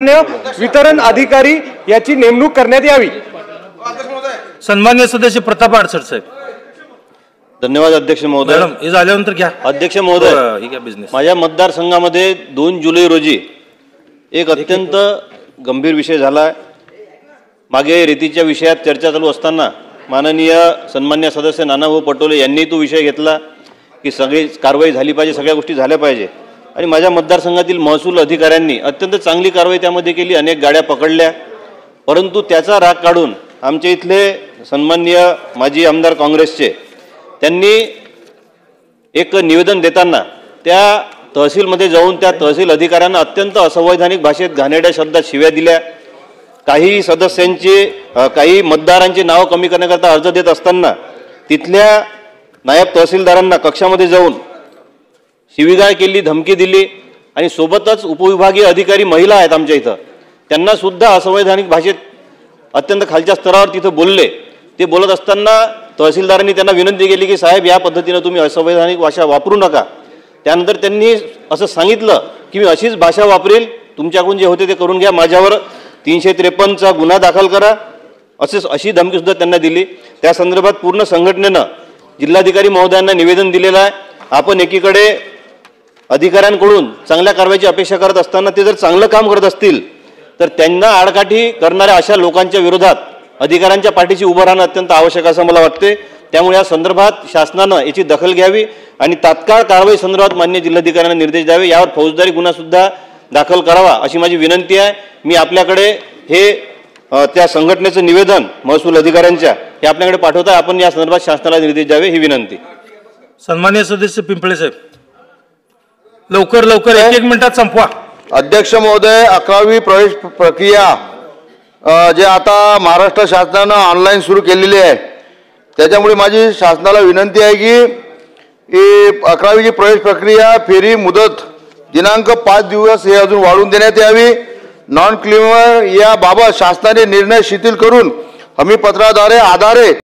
वितरण अधिकारी याची नेमणूक करण्यात यावी। सन्मान्य सदस्य प्रताप अडसर साहेब। धन्यवाद अध्यक्ष महोदय। मॅडम हे झाल्यानंतर घ्या। अध्यक्ष महोदय, माझ्या मतदारसंघामध्ये 2 जुलै रोजी एक अत्यंत गंभीर विषय झाला। मागे रेतीच्या विषयात चर्चा चालू असताना माननीय सन्मान्य सदस्य नानाभाऊ पटोले यांनी तो विषय घेतला की सगळी कारवाई झाली पाहिजे, सगळ्या गोष्टी झाल्या पाहिजे आणि माझ्या मतदारसंघातील महसूल अधिकाऱ्यांनी अत्यंत चांगली कारवाई त्यामध्ये केली, अनेक गाड्या पकडल्या। परंतु त्याचा राग काढून आमचे इथले सन्माननीय माजी आमदार काँग्रेसचे त्यांनी एक निवेदन देताना त्या तहसीलमध्ये जाऊन त्या तहसील अधिकाऱ्यांना अत्यंत असंवैधानिक भाषेत घाणेरड्या शब्दात शिव्या दिल्या। काही सदस्यांचे काही मतदारांचे नाव कमी करण्याकरता अर्ज देत असताना तिथल्या नायब तहसीलदारांना कक्षामध्ये जाऊन शिवीगाळ केली, धमकी दिली आणि सोबतच उपविभागीय अधिकारी महिला आहेत आमच्या इथं, त्यांना सुद्धा असंवैधानिक भाषेत अत्यंत खालच्या स्तरावर तिथं बोलले। ते बोलत असताना तहसीलदारांनी त्यांना विनंती केली की साहेब या पद्धतीने तुम्ही असंवैधानिक भाषा वापरू नका। त्यानंतर त्यांनी असं सांगितलं की मी अशीच भाषा वापरेल, तुमच्याकडून जे होते ते करून घ्या, माझ्यावर 353चा गुन्हा दाखल करा, अशी धमकीसुद्धा त्यांना दिली। त्या संदर्भात पूर्ण संघटनेनं जिल्हाधिकारी महोदयांना निवेदन दिलेलं आहे। आपण एकीकडे अधिकाऱ्यांकडून चांगल्या कारवाईची अपेक्षा करत असताना ते जर चांगलं काम करत असतील तर त्यांना आडकाठी करणाऱ्या अशा लोकांच्या विरोधात अधिकाऱ्यांच्या पाठीशी उभं राहणं अत्यंत आवश्यक असं मला वाटते। त्यामुळे या संदर्भात शासनानं याची दखल घ्यावी आणि तात्काळ कारवाई संदर्भात मान्य जिल्हाधिकाऱ्यांना निर्देश द्यावे, यावर फौजदारी गुन्हा सुद्धा दाखल करावा अशी माझी विनंती आहे। मी आपल्याकडे हे त्या संघटनेचं निवेदन महसूल अधिकाऱ्यांच्या हे आपल्याकडे पाठवत आहे, आपण या संदर्भात शासनाला निर्देश द्यावे ही विनंती। सन्मान्य सदस्य पिंपळे साहेब लवकर लवकर 1 मिनिटात संपवा। अध्यक्ष महोदय, 11वी प्रवेश प्रक्रिया जे आता महाराष्ट्र शासनानं ऑनलाईन सुरू केलेली आहे त्याच्यामुळे माझी शासनाला विनंती आहे की 11वीची प्रवेश प्रक्रिया फेरी मुदत दिनांक 5 दिवस हे अजून वाढवून देण्यात यावी। नॉन क्लेमर या बाबत शासनाने निर्णय शिथिल करून हमीपत्राद्वारे आधारे